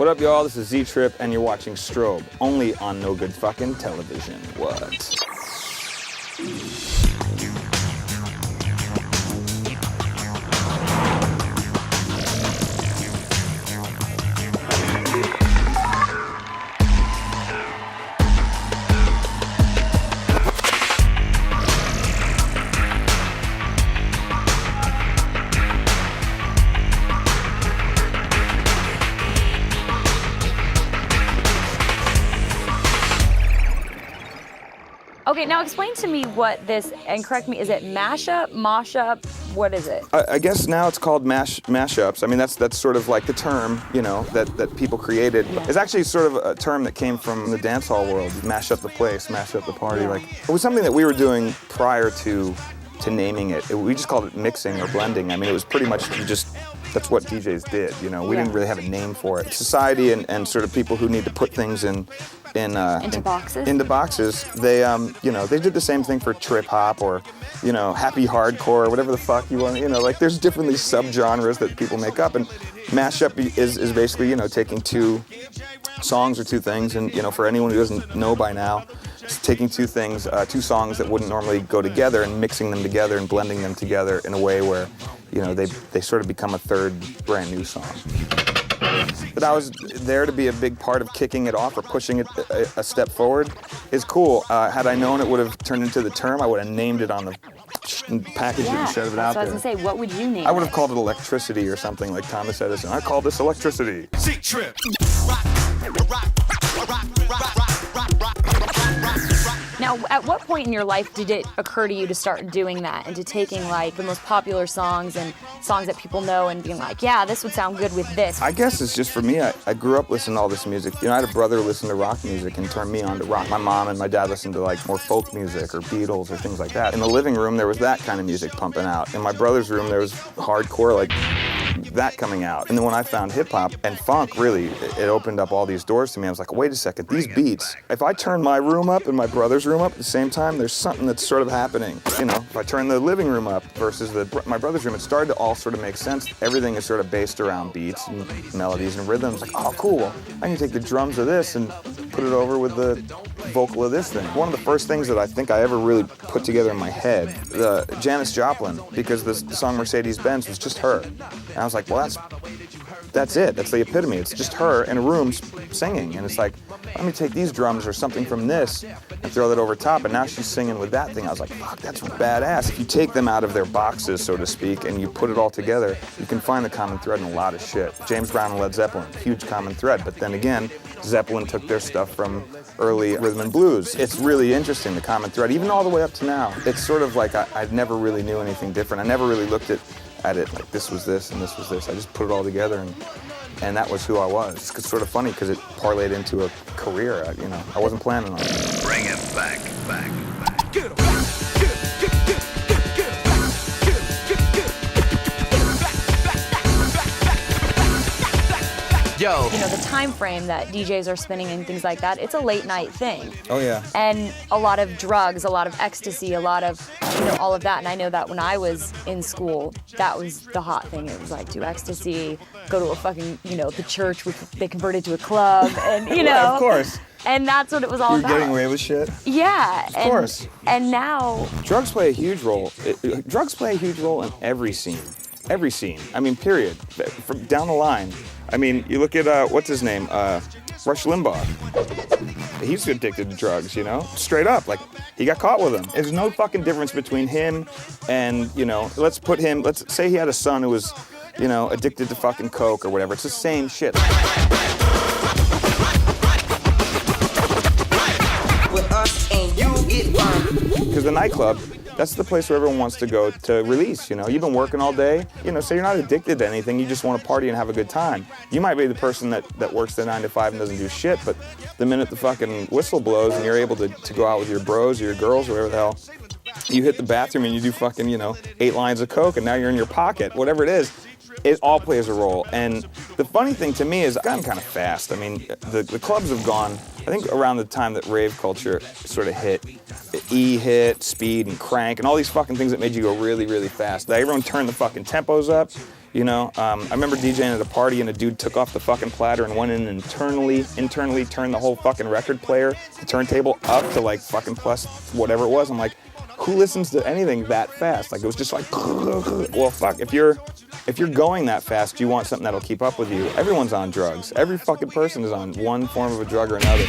What up, y'all? This is Z-Trip, and you're watching Strobe, only on No Good Fucking Television. What? Okay, now explain to me what this, and correct me, is it mashup, mosh-up, what is it? I guess now it's called mashups. I mean, that's sort of like the term, you know, that people created. Yeah. It's actually sort of a term that came from the dance hall world. Mash up the place, mash up the party. Yeah. Like, it was something that we were doing prior to naming it. We just called it mixing or blending. I mean, it was pretty much that's what DJs did, you know. We didn't really have a name for it. Society and sort of people who need to put things into boxes? Into boxes. They, you know, they did the same thing for trip hop or, you know, happy hardcore or whatever the fuck you want. You know, like there's different these subgenres that people make up, and mashup is basically, you know, taking two songs or two things, and you know, for anyone who doesn't know by now, it's taking two things, two songs that wouldn't normally go together and mixing them together and blending them together in a way where, you know, they sort of become a third brand new song. But I was there to be a big part of kicking it off or pushing it a step forward is cool. Had I known it would have turned into the term, I would have named it on the package and shoved it out there. So I was gonna say, what would you name I would it? have called it electricity or something like Thomas Edison. I call this electricity. Z-Trip. Now, at what point in your life did it occur to you to start doing that and to taking like the most popular songs and songs that people know and being like, yeah, this would sound good with this? I guess it's just for me, I grew up listening to all this music. You know, I had a brother who listened to rock music and turned me on to rock. My mom and my dad listened to like more folk music or Beatles or things like that. In the living room, there was that kind of music pumping out. In my brother's room, there was hardcore, like that coming out. And then when I found hip hop and funk, really, it opened up all these doors to me. I was like, wait a second, these beats, if I turn my room up and my brother's room up at the same time, there's something that's sort of happening. You know, if I turn the living room up versus my brother's room, it started to all sort of make sense. Everything is sort of based around beats and melodies and rhythms. Like, oh, cool. I can take the drums of this and put it over with the vocal of this thing. One of the first things that I think I ever really put together in my head, Janis Joplin, because the song Mercedes-Benz was just her. And I was like, well, that's it. That's the epitome. It's just her in a room singing. And it's like, let me take these drums or something from this and throw that over top. And now she's singing with that thing. I was like, fuck, that's badass. If you take them out of their boxes, so to speak, and you put it all together, you can find the common thread in a lot of shit. James Brown and Led Zeppelin, huge common thread. But then again, Zeppelin took their stuff from early rhythm and blues. It's really interesting, the common thread, even all the way up to now. It's sort of like I never really knew anything different. I never really looked at it like this was this and this was this. I just put it all together and that was who I was. It's sort of funny because it parlayed into a career. You know, I wasn't planning on it. Bring it back. Get 'em. Yo. You know, the time frame that DJs are spinning and things like that, it's a late night thing. Oh, yeah. And a lot of drugs, a lot of ecstasy, a lot of, you know, all of that. And I know that when I was in school, that was the hot thing. It was like, do ecstasy, go to a fucking, you know, the church, which they converted to a club, and, you know. Of course. And that's what it was all You're about. getting away with shit. Yeah. Of course. And now. Drugs play a huge role. Drugs play a huge role in every scene. Every scene. I mean, period. From down the line. I mean, you look at, what's his name? Rush Limbaugh. He's addicted to drugs, you know? Straight up, like, he got caught with them. There's no fucking difference between him and, you know, let's say he had a son who was, you know, addicted to fucking coke or whatever. It's the same shit. With us and you get fun. Because the nightclub, that's the place where everyone wants to go to release, you know? You've been working all day, you know, so you're not addicted to anything, you just want to party and have a good time. You might be the person that works the 9 to 5 and doesn't do shit, but the minute the fucking whistle blows and you're able to go out with your bros or your girls or whatever the hell, you hit the bathroom and you do fucking, you know, 8 lines of coke and now you're in your pocket, whatever it is. It all plays a role. And the funny thing to me is I've gotten kind of fast. I mean, the clubs have gone, I think around the time that rave culture sort of hit, E hit, speed, and crank, and all these fucking things that made you go really, really fast. Everyone turned the fucking tempos up, you know. I remember DJing at a party and a dude took off the fucking platter and went in and internally turned the whole fucking record player, the turntable up to like fucking plus whatever it was. I'm like, who listens to anything that fast? Like, it was just like, well, fuck, if you're going that fast, you want something that'll keep up with you. Everyone's on drugs. Every fucking person is on one form of a drug or another.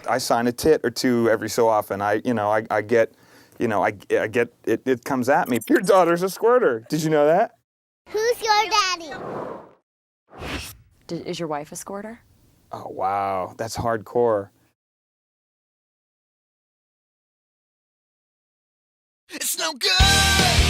I sign a tit or two every so often. I get it. It comes at me. Your daughter's a squirter. Did you know that? Who's your daddy? Is your wife a squirter? Oh wow, that's hardcore. It's no good.